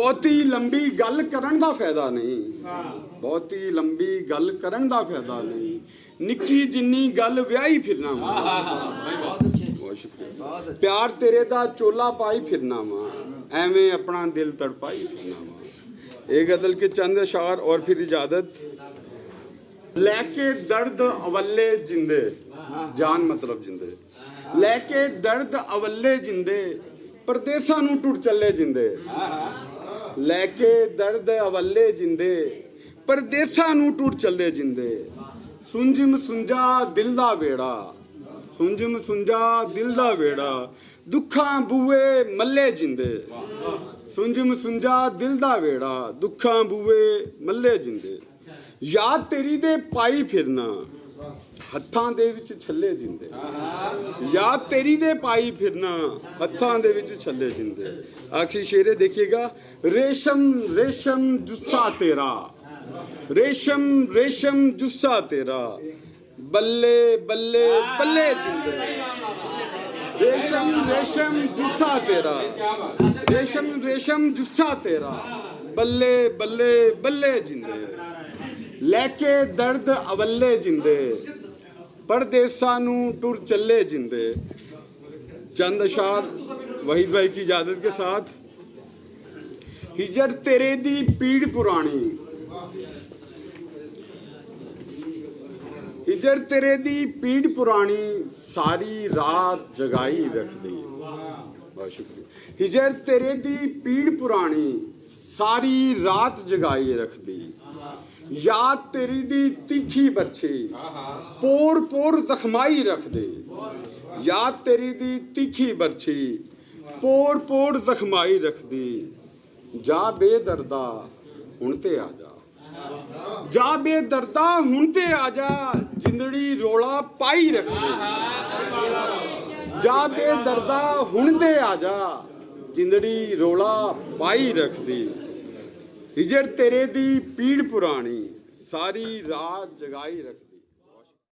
ਬਹੁਤੀ ਲੰਬੀ ਗੱਲ ਕਰਨ ਦਾ ਫਾਇਦਾ ਨਹੀਂ, ਬਹੁਤੀ ਲੰਬੀ ਗੱਲ ਕਰਨ ਦਾ ਫਾਇਦਾ ਨਹੀਂ, ਨਿੱਕੀ ਜਿੰਨੀ ਗੱਲ ਵਿਆਹੀ ਫਿਰਨਾ ਵਾ। ਬਹੁਤ ਸ਼ੁਕਰੀਆ। ਪਿਆਰ ਤੇਰੇ ਦਾ ਚੋਲਾ ਪਾਈ ਫਿਰਨਾ ਵਾ, ਐਵੇਂ ਆਪਣਾ ਦਿਲ ਤੜਪਾਈ ਫਿਰਨਾ ਵਾ। ਇਹ ਗਜ਼ਲ के चंद अशार और फिर इजाजत। लैके दर्द अवल्ले जिंदे, जान मतलब जिंदे, लैके दर्द अवल्ले जिंदे, परदेसां नूं टुट चले जिंदे। लैके दर्द अवल्ले जिंदे, परदेसां नूं टुट चले जिंदे। सुंजम सुंजा दिल दा वेड़ा, सुंजम सुंजा दिल दा वेड़ा, दुखां बूए मल्ले जिंदे। सुंजम सुंजा दिल दा वेड़ा, दुखां बूए मल्ले जिंदे। याद तेरी दे पाई फिरना, हत्थां दे विच छल्ले जिंदे। याद तेरी दे पाई फिरना, हत्थां दे विच छल्ले जिंदे। आखिरी शेरे देखिएगा। रेशम रेशम जुस्सा तेरा, रेशम रेशम जुस्सा तेरा, बल्ले बल्ले बल्ले जिंदे। रेशम रेशम जुस्सा तेरा, रेशम रेशम जुस्सा तेरा, बल्ले बल्ले बल्ले जिंदे। लैके दर्द अवल्ले जिंदे, परदेसां नूं टुर चले जिंदे। चंद अशार वहीद भाई की इजाजत के साथ। हिजर तेरे दी पीड़ पुरानी, हिजर तेरे दी पीड़ पुरानी, सारी रात जगाई रख दी। बहुत शुक्रिया। हिजर तेरे दी पीड़ पुरानी, सारी रात जगाई रख दी। याद तेरी दी तीखी बरछी, पोर पोर जख्माई रख दे। याद तेरी दी तीखी बरछी, पोर पोर जख्माई रख दी। जा बेदर्दा हुण ते आ जा, जा बेदर्दा हुण ते आ जा, जिंदड़ी रोला पाई रख दे। जा बेदर्दा हुण ते आ जा, जिंदड़ी रोला पाई रख दी। हिजर तेरे दी पीड़ पुरानी, सारी रात जगाई रख दी।